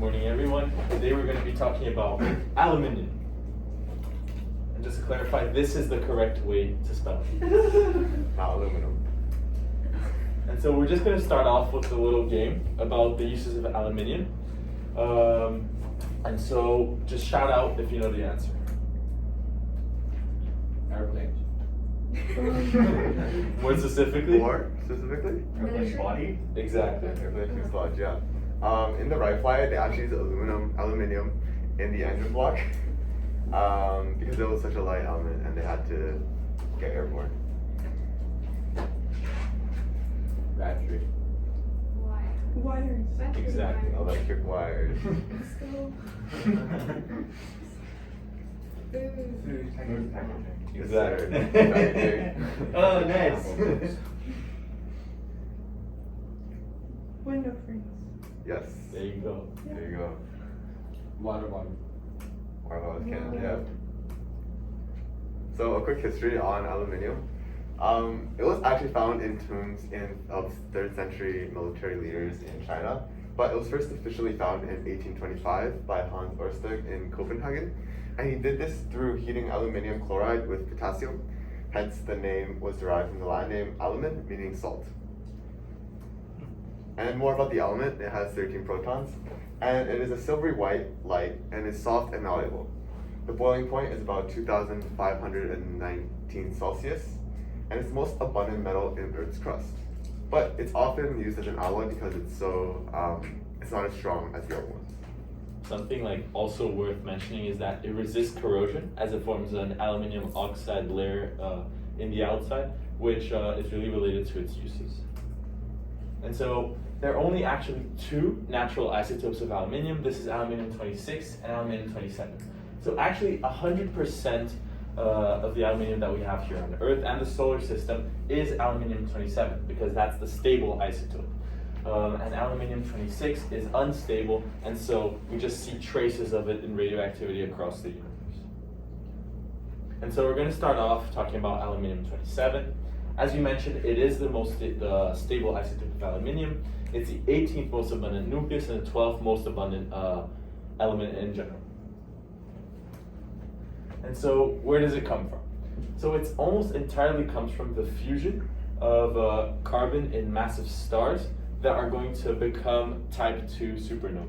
morning, everyone. Today we're going to be talking about aluminium. And just to clarify, this is the correct way to spell it. Not aluminum. And so we're just going to start off with a little game about the uses of aluminium. And so just shout out if you know the answer. Airplanes. More specifically? More specifically? Airplane body. Exactly. Airplane fuselage, yeah. In the rifle, they actually use aluminium in the engine block because it was such a light element and they had to get airborne. Battery. Wires. Exactly. Electric wires. Let's go. Food. Food packaging. Exactly. Packaging. Oh, nice. Window frames. Yes. There you go. There you go. Water bottle. Marvelous can, yeah. So a quick history on aluminium. It was actually found in tombs of 3rd century military leaders in China, but it was first officially found in 1825 by Hans Ørsted in Copenhagen, and he did this through heating aluminium chloride with potassium. Hence, the name was derived from the Latin name alumen, meaning salt. And more about the element, it has 13 protons, and it is a silvery white light and is soft and malleable. The boiling point is about 2,519 Celsius, and it's the most abundant metal in Earth's crust. But it's often used as an alloy because it's not as strong as the other ones. Something like also worth mentioning is that it resists corrosion as it forms an aluminium oxide layer in the outside, which is really related to its uses. And so there are only actually 2 natural isotopes of aluminium. This is aluminium-26 and aluminium-27. So actually 100% of the aluminium that we have here on Earth and the solar system is aluminium-27 because that's the stable isotope. And aluminium-26 is unstable, and so we just see traces of it in radioactivity across the universe. And so we're going to start off talking about aluminium-27. As you mentioned, it is the most stable isotope of aluminium. It's the 18th most abundant nucleus and the 12th most abundant element in general. And so where does it come from? So it's almost entirely comes from the fusion of carbon in massive stars that are going to become type 2 supernovae.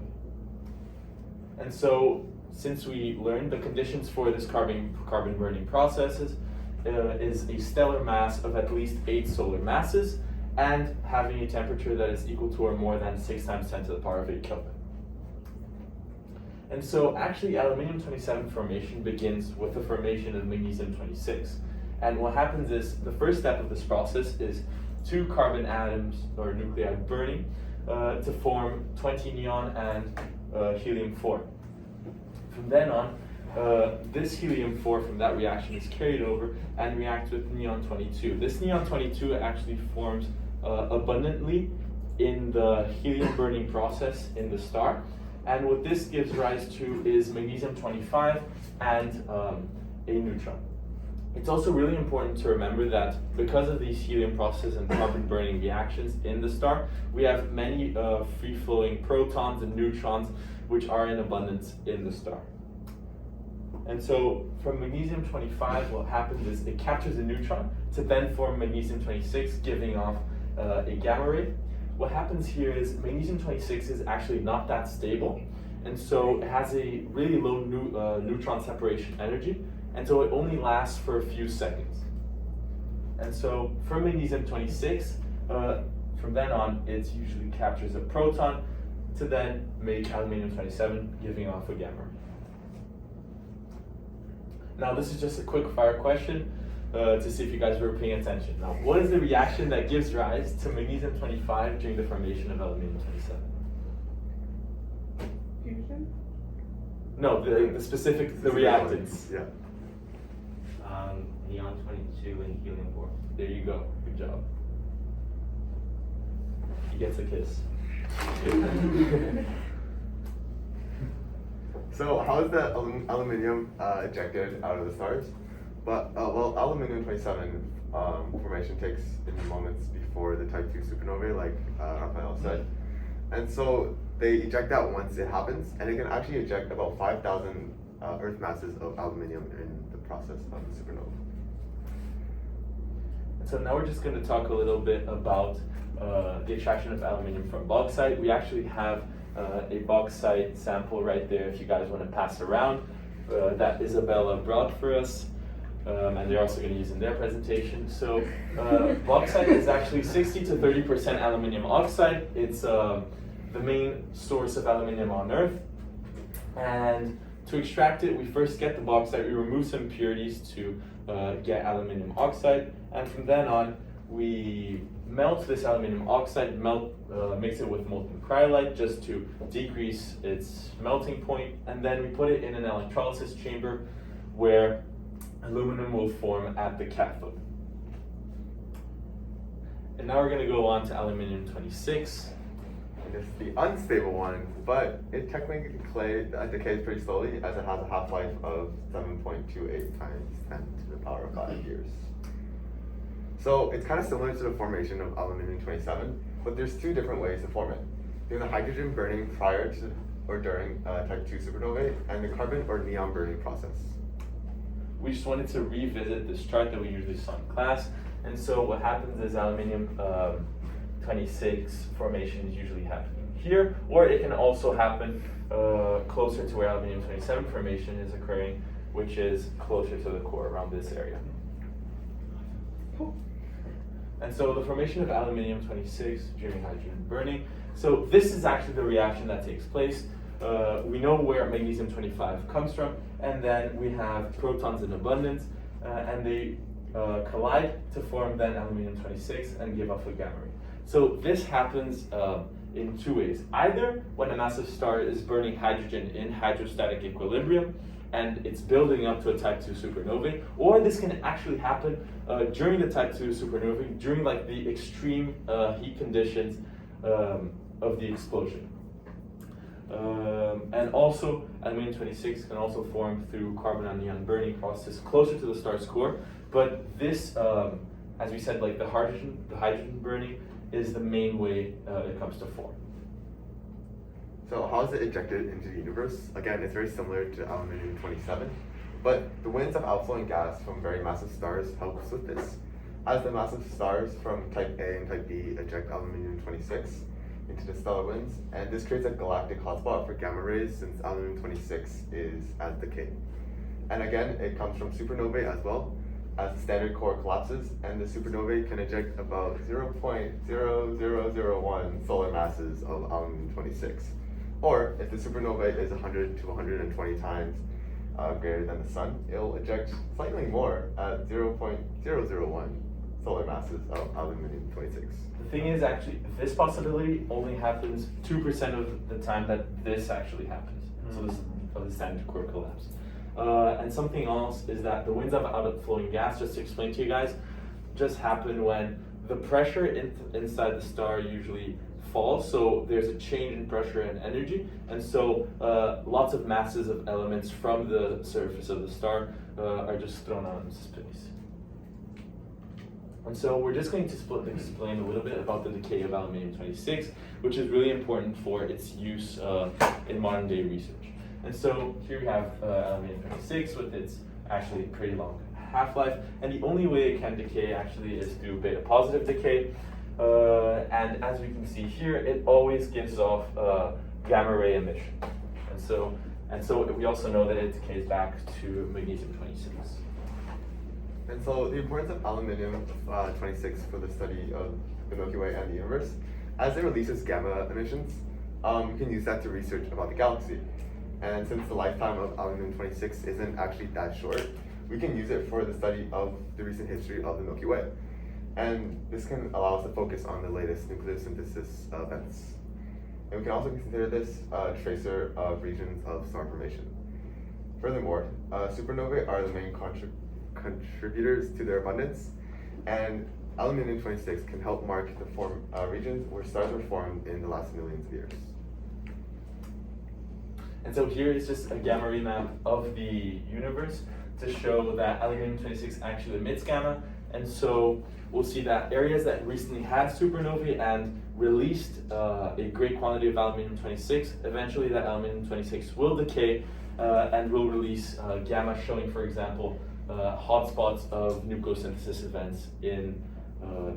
And so since we learned the conditions for this carbon burning processes is a stellar mass of at least 8 solar masses and having a temperature that is equal to or more than 6 times 10 to the power of 8 Kelvin. And so actually aluminium-27 formation begins with the formation of magnesium-26. And what happens is the first step of this process is 2 carbon atoms or nuclei burning to form 20 neon and helium-4. From then on, this helium-4 from that reaction is carried over and reacts with neon-22. This neon-22 actually forms abundantly in the helium burning process in the star. And what this gives rise to is magnesium-25 and a neutron. It's also really important to remember that because of these helium processes and carbon burning reactions in the star, we have many free-flowing protons and neutrons which are in abundance in the star. And so from magnesium-25, what happens is it captures a neutron to then form magnesium-26, giving off a gamma ray. What happens here is magnesium-26 is actually not that stable, and so it has a really low neutron separation energy, and so it only lasts for a few seconds. And so from magnesium-26, from then on, it usually captures a proton to then make aluminium-27, giving off a gamma ray. Now this is just a quick fire question to see if you guys were paying attention. Now, what is the reaction that gives rise to magnesium-25 during the formation of aluminium-27? Fusion. No, the specific, the reactants. Yeah. Neon-22 and helium-4. There you go, good job. He gets a kiss. So how is the aluminium ejected out of the stars? But well, aluminium-27 formation takes in moments before the type 2 supernovae, like Raphael said. And so they eject that once it happens, and it can actually eject about 5,000 Earth masses of aluminium in the process of the supernova. So now we're just going to talk a little bit about the extraction of aluminium from bauxite. We actually have a bauxite sample right there if you guys want to pass around that Isabella brought for us. And they're also going to use in their presentation. So bauxite is actually 60 to 30% aluminium oxide. It's the main source of aluminium on Earth. And to extract it, we first get the bauxite, we remove some impurities to get aluminium oxide. And from then on, we melt this aluminium oxide, mix it with molten cryolite just to decrease its melting point. And then we put it in an electrolysis chamber where aluminum will form at the cathode. And now we're going to go on to aluminium 26. It's the unstable one, but it technically decays pretty slowly as it has a half-life of 7.28 times 10 to the power of 5 years. So it's kind of similar to the formation of aluminium 27, but there's two different ways to form it. Doing the hydrogen burning prior to or during type 2 supernovae, and the carbon or neon burning process. We just wanted to revisit this chart that we usually saw in class. And so what happens is aluminium 26 formation is usually happening here, or it can also happen closer to where aluminium 27 formation is occurring, which is closer to the core around this area. And so the formation of aluminium 26 during hydrogen burning. So this is actually the reaction that takes place. We know where magnesium 25 comes from, and then we have protons in abundance, and they collide to form then aluminium 26 and give off a gamma ray. So this happens in two ways. Either when a massive star is burning hydrogen in hydrostatic equilibrium, and it's building up to a type 2 supernovae, or this can actually happen during the type 2 supernovae, during like the extreme heat conditions of the explosion. And also, aluminium 26 can also form through carbon and neon burning process closer to the star's core. But this, as we said, like the hydrogen burning is the main way it comes to form. So how is it ejected into the universe? Again, it's very similar to aluminium 27, but the winds of outflowing gas from very massive stars helps with this. As the massive stars from type A and type B eject aluminium 26 into the stellar winds, and this creates a galactic hotspot for gamma rays since aluminium 26 is as decay. And again, it comes from supernovae as well, as the standard core collapses, and the supernovae can eject about 0.0001 solar masses of aluminium 26. Or if the supernovae is 100 to 120 times greater than the sun, it'll eject slightly more at 0.001 solar masses of aluminium 26. The thing is, actually, this possibility only happens 2% of the time that this actually happens. So this of the standard core collapse. And something else is that the winds of outflowing gas, just to explain to you guys, just happen when the pressure inside the star usually falls. So there's a change in pressure and energy, and so lots of masses of elements from the surface of the star are just thrown out into space. And so we're just going to explain a little bit about the decay of aluminium 26, which is really important for its use in modern day research. And so here we have aluminium 26 with its actually pretty long half-life, and the only way it can decay actually is through beta positive decay. And as we can see here, it always gives off gamma ray emission. And so we also know that it decays back to magnesium 26. And so the importance of aluminium 26 for the study of the Milky Way and the universe, as it releases gamma emissions, we can use that to research about the galaxy. And since the lifetime of aluminium 26 isn't actually that short, we can use it for the study of the recent history of the Milky Way. And this can allow us to focus on the latest nucleosynthesis events. And we can also consider this a tracer of regions of star formation. Furthermore, supernovae are the main contributors to their abundance, and aluminium 26 can help mark the regions where stars were formed in the last millions of years. And so here is just a gamma ray map of the universe to show that aluminium 26 actually emits gamma. And so we'll see that areas that recently had supernovae and released a great quantity of aluminium-26. Eventually that aluminium-26 will decay and will release gamma, showing, for example, hotspots of nucleosynthesis events in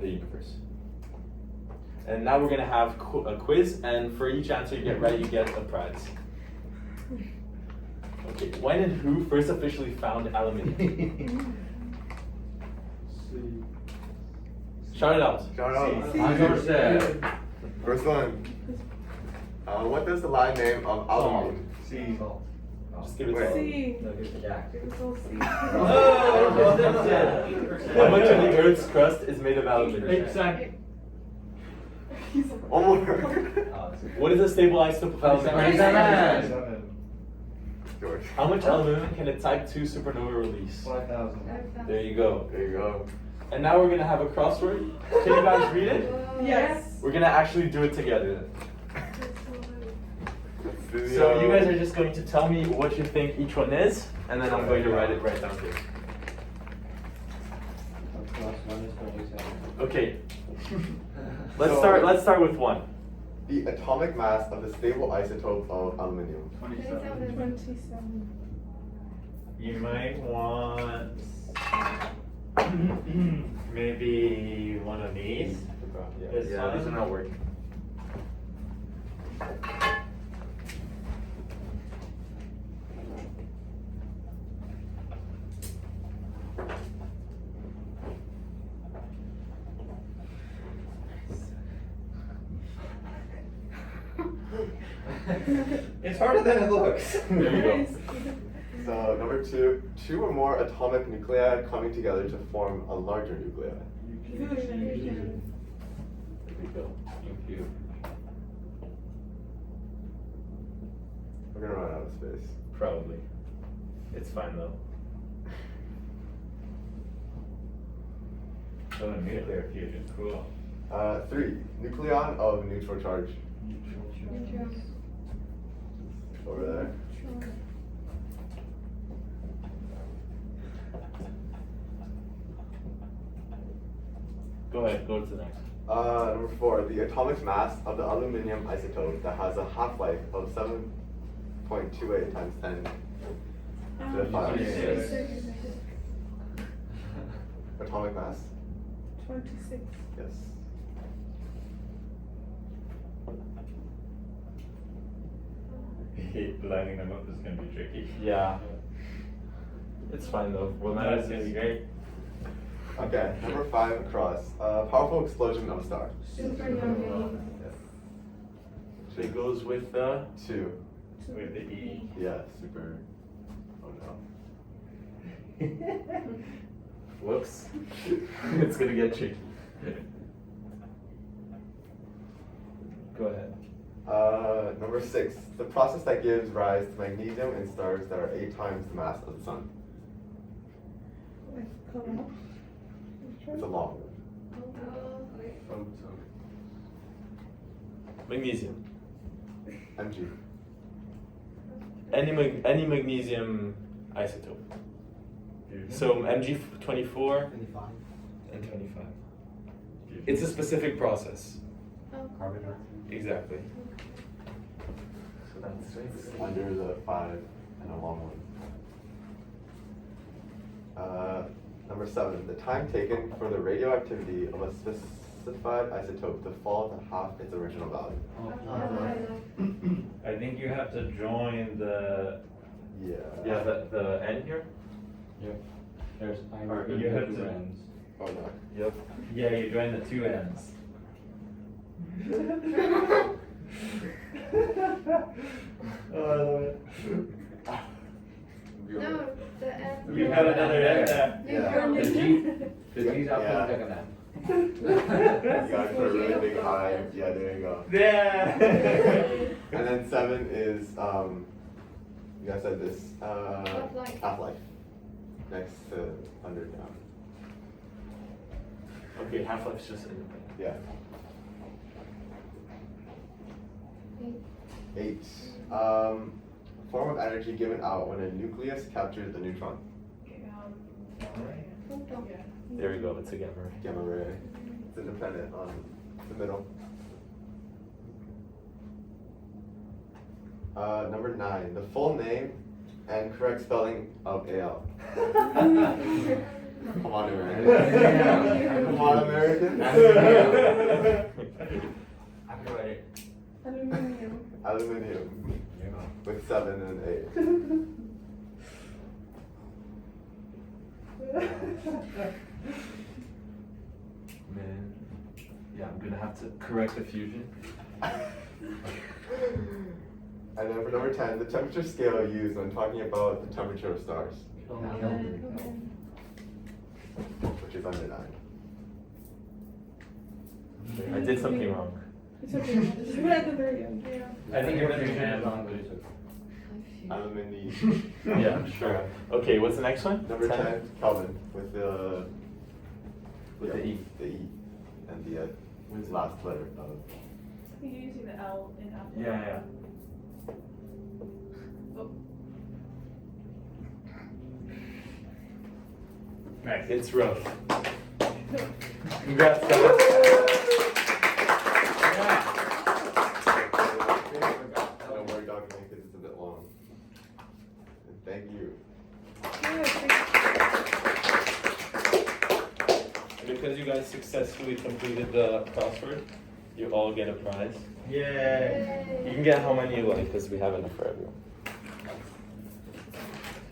the universe. And now we're going to have a quiz, and for each answer you get right, you get a prize. Okay, when and who first officially found aluminium? Shout it out. Shout out. C. George said. First one. What does the line name of aluminium? C. Just give it Wait. to C. No, give it to Jack. It's all C. How much of the Earth's crust is made of aluminium? 8%. One more. What is a stable isotope of aluminium? 27. George. How much aluminium can a type 2 supernova release? 5,000. There you go. There you go. And now we're gonna have a crossword. Can you guys read it? Yes. We're gonna actually do it together Let's do then. the, So you guys are just going to tell me what you think each one is, and then I'm going to write it right down here. Okay. Let's start with one. the atomic mass of the stable isotope of aluminium. 27. You might want maybe one of these. This Yeah, these are one. not working. It's harder than it looks. There you go. So number two, two or more atomic nuclei coming together to form a larger nuclei. Fusion. There we go. We're gonna run out of space. Probably. It's fine though. Oh, nuclear fusion, cool. Three, nucleon of neutral charge. Neutron. Over there. Go ahead, go to the next. Number four, the atomic mass of the aluminium isotope that has a half-life of 7.28 times 10 to the 5. 26. Atomic mass, 26. yes. Lining them up is gonna be tricky. Yeah. It's fine though. Well, No, it's gonna be great. Okay, number five across. Powerful explosion of a star. Supernova. So it goes with the. Two. With the E. Yeah, super. Oh no. Whoops. It's gonna get tricky. Go ahead. Number six, the process that gives rise to magnesium in stars that are 8 times the mass of the sun. It's a long one. Magnesium. Mg. Any magnesium isotope. So Mg24 and 25. It's a specific process. Carbon. Exactly. So that's six. Under the 5 and a long one. Number 7, the time taken for the radioactivity of a specified isotope to fall to half its original value. I think you have to join the. Yeah. Yeah, the N here? Yep. There's Or you have to. ends. Oh no. Yep. Yeah, you join the two ends. Oh, I love it. No, the N. You have another end there. Yeah. The G. The G's Yeah. out like an You gotta put a really big eye. Yeah, there you go. Yeah. And then 7 is, you guys said this, Half-life. half-life. Next to under down. Okay, half-life's just independent. Yeah. 8. Form of energy given out when a nucleus captures a neutron. There we go, it's a gamma ray. Gamma ray. It's independent on the middle. Number 9, the full name and correct spelling of AL. Come on, American. Come on, American. Aluminium. Aluminium. With 7 and 8. Man, yeah, I'm gonna have to correct the fusion. And then for number 10, the temperature scale used when talking about the temperature of stars, which is under 9. I did something wrong. It's okay. We're at the very end. Yeah. I think your fusion is on. Aluminium. Yeah, sure. Okay, what's the next one? Number 10, Kelvin, with the With the E. The E and the last letter of. You're using the L in Apple. Yeah. Oh, Nice. It's rough. Congrats, guys. No more document because it's a bit long. And thank you. Because you guys successfully completed the crossword, you all get a prize. Yay. You can get how many you like because we have enough for everyone.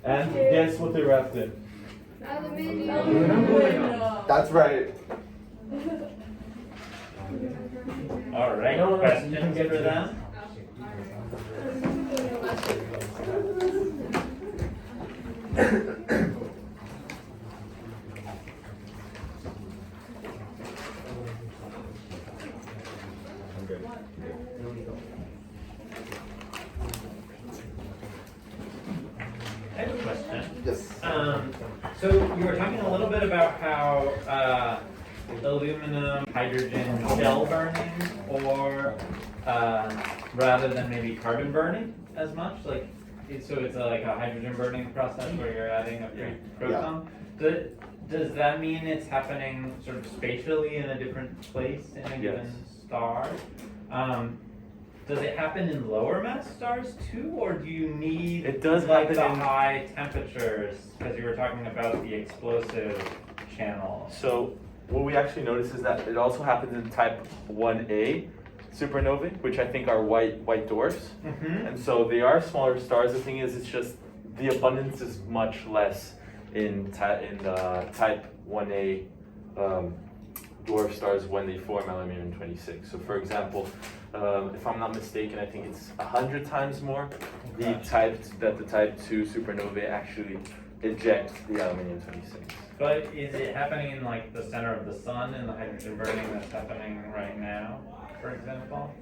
And guess what they wrapped in? Aluminium. That's right. All right, No, questions you can get for to them? I have a question. Yes. So you were talking a little bit about how aluminum, hydrogen shell burning, or rather than maybe carbon burning as much, like so it's like a hydrogen burning process where you're adding a free proton. Does that mean it's happening sort of spatially in a different place in a given star? Does it happen in lower mass stars too, or do you need It does like happen the in- high temperatures? Because you were talking about the explosive channel. So what we actually notice is that it also happens in type 1A supernovae, which I think are white dwarfs. Mm-hmm. And so they are smaller stars. The thing is, it's just the abundance is much less in type 1A dwarf stars when they form aluminium-26. So for example, if I'm not mistaken, I think it's 100 times more the type 2 supernovae actually eject the aluminium-26. But is it happening in like the center of the sun in the hydrogen burning that's happening right now, for example?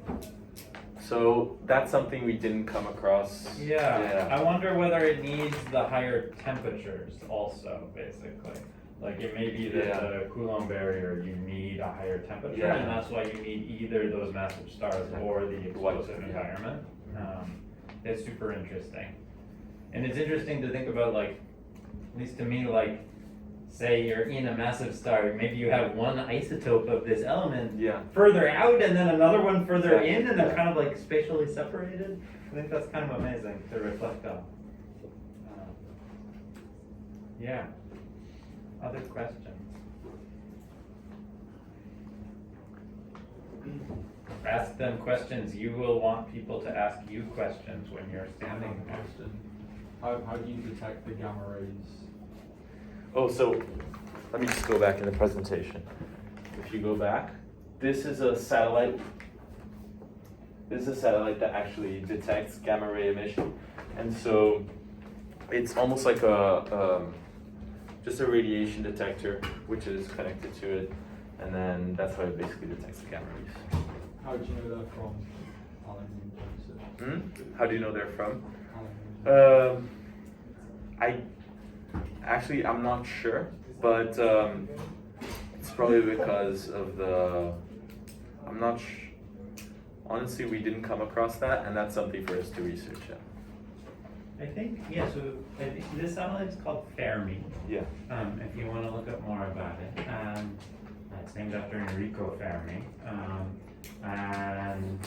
So that's something we didn't come across. Yeah. I wonder whether it needs the higher temperatures also, basically. Like it may be that the Coulomb barrier, you need a higher temperature, and that's why you need either those massive stars or the explosive environment. It's super interesting. And it's interesting to think about, like, at least to me, like, say you're in a massive star, maybe you have one isotope of this element further out and then another one further in, and they're kind of like spatially separated. I think that's kind of amazing to reflect on. Yeah. Other questions? Ask them questions. You will want people to ask you questions when you're standing there. How do you detect the gamma rays? Oh, so let me just go back in the presentation. If you go back, this is a satellite. This is a satellite that actually detects gamma ray emission, and so it's almost like just a radiation detector, which is connected to it, and then that's how it basically detects the gamma rays. How do you know they're from aluminium-26? How do you know they're from? I'm not sure, but it's probably because of I'm not honestly, we didn't come across that, and that's something for us to research. I think, so I think this satellite is called Fermi. Yeah. If you want to look up more about it. It's named after Enrico Fermi. And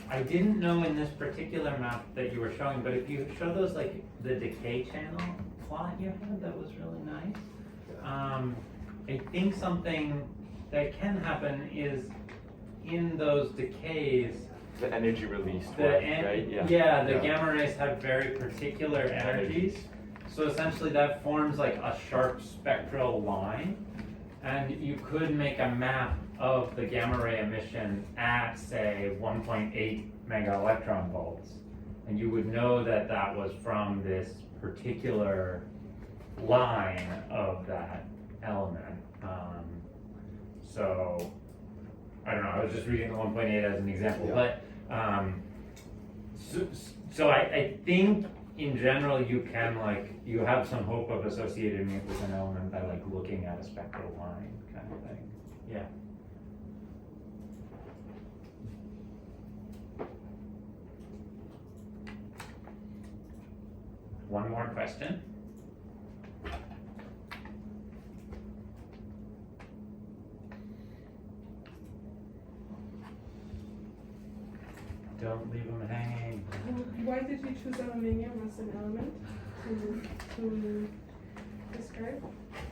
I didn't know in this particular map that you were showing, but if you show those like the decay channel plot you had, that was really nice. I think something that can happen is in those decays, The energy released, right? the Yeah. gamma rays have very particular energies. So essentially that forms like a sharp spectral line. And you could make a map of the gamma ray emission at, say, 1.8 mega electron volts. And you would know that that was from this particular line of that element. So, I don't know, I was just reading the 1.8 as an example, Yeah. but so I think in general you can you have some hope of associating it with an element by looking at a spectral line kind of thing. Yeah. One more question. Don't leave them hanging. Why did you choose aluminium as an element to describe?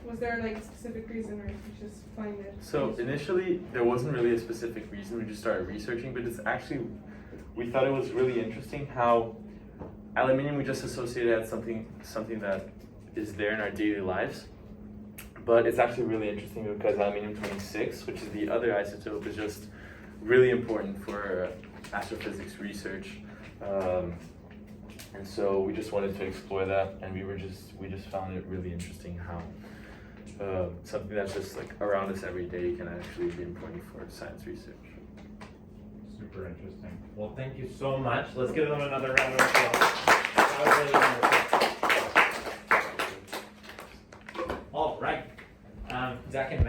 Was there like a specific reason, or did you just find it? So initially, there wasn't really a specific reason. We just started researching, but it's actually, we thought it was really interesting how aluminium we just associated as something that is there in our daily lives. But it's actually really interesting because aluminium-26, which is the other isotope, is just really important for astrophysics research. And so we just wanted to explore that, and we just found it really interesting how something that's just around us every day can actually be important for science research. Super interesting. Well, thank you so much. Let's give them another round of applause. That was really wonderful. All right. Zach and Matt.